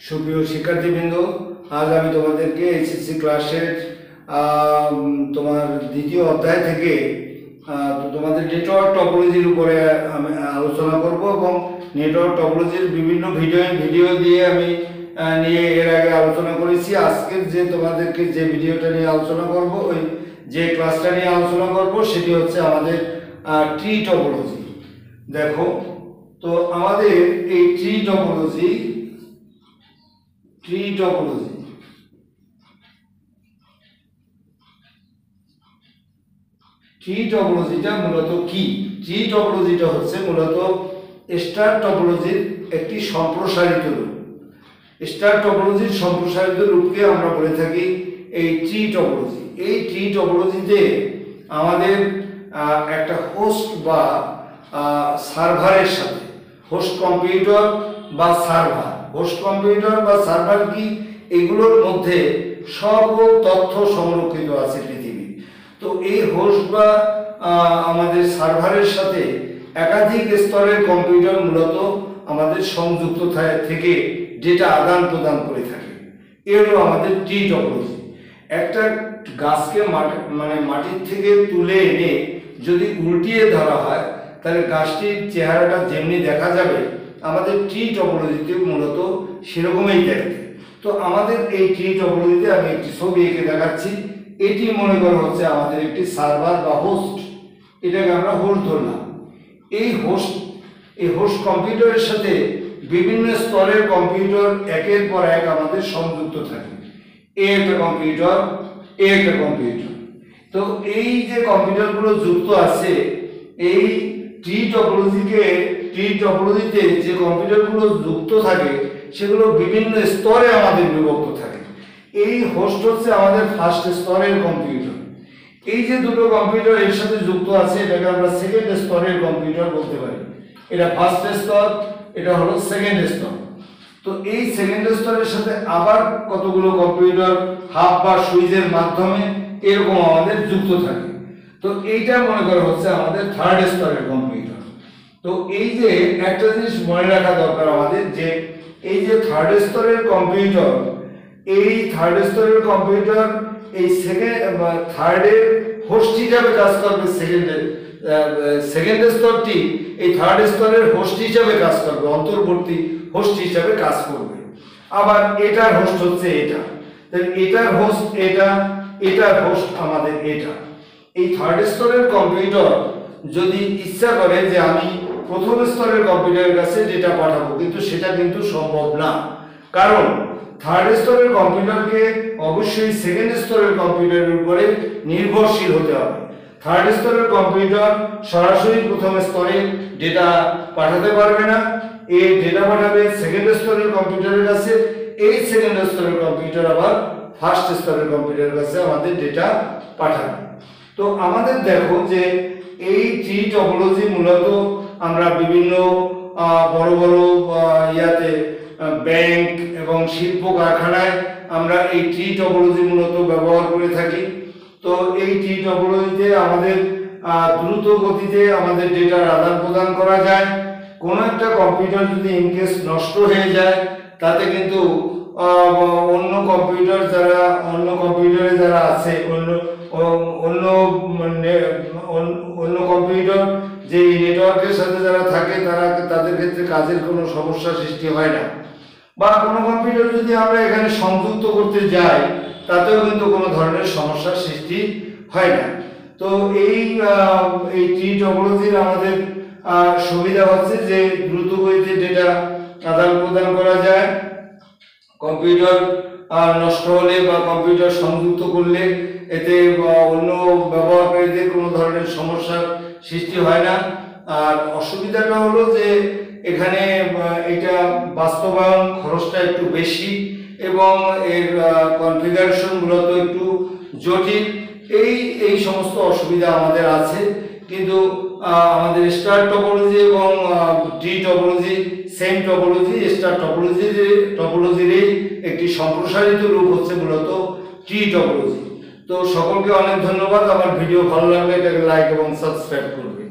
সুপ্রিয় শিক্ষার্থীবৃন্দ, আজ আমি তোমাদেরকে এসএসসি ক্লাসের তোমার দ্বিতীয় অধ্যায় থেকে তোমাদের নেটওয়ার্ক টপোলজির উপরে আমি আলোচনা করব এবং নেটওয়ার্ক টপোলজির বিভিন্ন ভিডিও দিয়ে আমি নিয়ে এর আগে আলোচনা করেছি। আজকের যে তোমাদেরকে যে ভিডিওটা নিয়ে আলোচনা করব, ওই যে ক্লাসটা নিয়ে আলোচনা করব সেটি হচ্ছে আমাদের ট্রি টপোলজি। দেখো, তো আমাদের এই ট্রি টপোলজিটা মূলত কি? ট্রি টপোলজিটা হচ্ছে মূলত স্টার টপোলজির একটি সম্প্রসারিত রূপ। স্টার টপোলজির সম্প্রসারিত রূপকে আমরা বলে থাকি এই ট্রি টপোলজি। এই ট্রি টপোলজিতে আমাদের একটা হোস্ট বা সার্ভারের সাথে, হোস্ট কম্পিউটার বা সার্ভার কি, এগুলোর মধ্যে সকল তথ্য সংরক্ষিত আছে পৃথিবীর। তো এই হোস্ট বা আমাদের সার্ভারের সাথে একাধিক স্তরের কম্পিউটার মূলত আমাদের সংযুক্ত থেকে ডেটা আদান প্রদান করে থাকে। এর আমাদের ট্রি টপোলজি। একটা গাছকে মাটির থেকে তুলে এনে যদি উল্টিয়ে ধরা হয়, তাহলে গাছটির চেহারাটা যেমনি দেখা যাবে, আমাদের ট্রি টপোলজিতে মূলত সেরকমই দেখতে। তো আমাদের এই ট্রি টপোলজিতে আমি একটি ছবি এঁকে দেখাচ্ছি। এটি মনে করা হচ্ছে আমাদের একটি সার্ভার বা হোস্ট। এটাকে আমরা হোস্ট ধরলাম। এই হোস্ট কম্পিউটারের সাথে বিভিন্ন স্তরের কম্পিউটার একের পর এক আমাদের সংযুক্ত থাকে। একটা কম্পিউটার। তো এই যে কম্পিউটারগুলো যুক্ত আছে, এই ট্রি টপোলজিতে যে কম্পিউটারগুলো যুক্ত থাকে সেগুলো বিভিন্ন স্তরে আমাদের বিভক্ত থাকে। এই হোস্ট হচ্ছে আমাদের ফার্স্ট স্তরের কম্পিউটার। এই যে দুটো কম্পিউটার এর সাথে যুক্ত আছে, এটাকে আমরা সেকেন্ড স্তরের কম্পিউটার বলতে পারি। এটা ফার্স্ট স্তর, এটা হলো সেকেন্ড স্তর। তো এই সেকেন্ড স্তরের সাথে আবার কতগুলো কম্পিউটার হাব বা সুইচের মাধ্যমে এরকম আমাদের যুক্ত থাকে। তো এইটা মনে করা হচ্ছে আমাদের থার্ড স্তরের কম্পিউটার। তো এই যে একটা জিনিস মনে রাখা দরকার আমাদের, যে এই যে থার্ড স্তরের কম্পিউটার এই থার্ডের হোস্ট হিসাবে কাজ করবে। সেকেন্ড স্তরটি এই থার্ড স্তরের হোস্ট হিসাবে কাজ করবে, অন্তর্বর্তী হোস্ট হিসাবে কাজ করবে। আবার এটার হোস্ট হচ্ছে এটা, তাহলে এটার হোস্ট আমাদের এটা। এই থার্ড স্তরের কম্পিউটার যদি ইচ্ছা করে যে আমি প্রথম স্তরের কম্পিউটারের কাছে ডেটা পাঠাবো, কিন্তু সেটা কিন্তু সম্ভব না। কারণ থার্ড স্তরের কম্পিউটারকে অবশ্যই সেকেন্ড স্তরের কম্পিউটারের উপরে নির্ভরশীল হতে হবে। থার্ড স্তরের কম্পিউটার সরাসরি প্রথম স্তরে ডেটা পাঠাতে পারবে না। এই ডেটা পাঠাবে সেকেন্ড স্তরের কম্পিউটারের কাছে। এই সেকেন্ড স্তরের কম্পিউটার আবার ফার্স্ট স্তরের কম্পিউটারের কাছে আমাদের ডেটা পাঠাবে। তো আমাদের দেখো যে এই ট্রি টপোলজি মূলত আমরা বিভিন্ন বড় ব্যাংক এবং শিল্প কারখানায় আমরা এই ট্রি টপোলজি মূলত ব্যবহার করে থাকি। তো এই ট্রি টপোলজিতে আমাদের দ্রুত গতিতে আমাদের ডেটার আদান প্রদান করা যায়। কোনো একটা কম্পিউটার যদি ইনকেস নষ্ট হয়ে যায়, তাতে কিন্তু অন্য কম্পিউটারে যারা আছে, অন্য কম্পিউটার যে নেটওয়ার্কের সাথে যারা থাকে, তাদের ক্ষেত্রে কাজের কোনো সমস্যা সৃষ্টি হয় না। বা কোনো কম্পিউটার যদি আমরা এখানে সংযুক্ত করতে যাই, তাতেও কিন্তু কোনো ধরনের সমস্যার সৃষ্টি হয় না। তো এই ট্রি টপোলজির আমাদের সুবিধা হচ্ছে যে দ্রুত গতিতে ডেটা আদান প্রদান করা যায়। কম্পিউটার নষ্ট হলে বা কম্পিউটার সংযুক্ত করলে এতে অন্য ব্যবহারকারীদের কোনো ধরনের সমস্যার সৃষ্টি হয় না। আর অসুবিধাটা হলো যে এখানে এটা বাস্তবায়ন খরচটা একটু বেশি এবং এর কনফিগারেশন মূলত একটু জটিল। এই সমস্ত অসুবিধা আমাদের আছে। কিন্তু আমাদের স্টার টপোলজি এবং tree topology same topology. Star টপোলজির একটি সম্প্রসারিত রূপ হচ্ছে মূলত ট্রি টপোলজি। তো সকলকে অনেক ধন্যবাদ। আমার ভিডিও ভালো লাগলে এটাকে লাইক এবং সাবস্ক্রাইব করবে।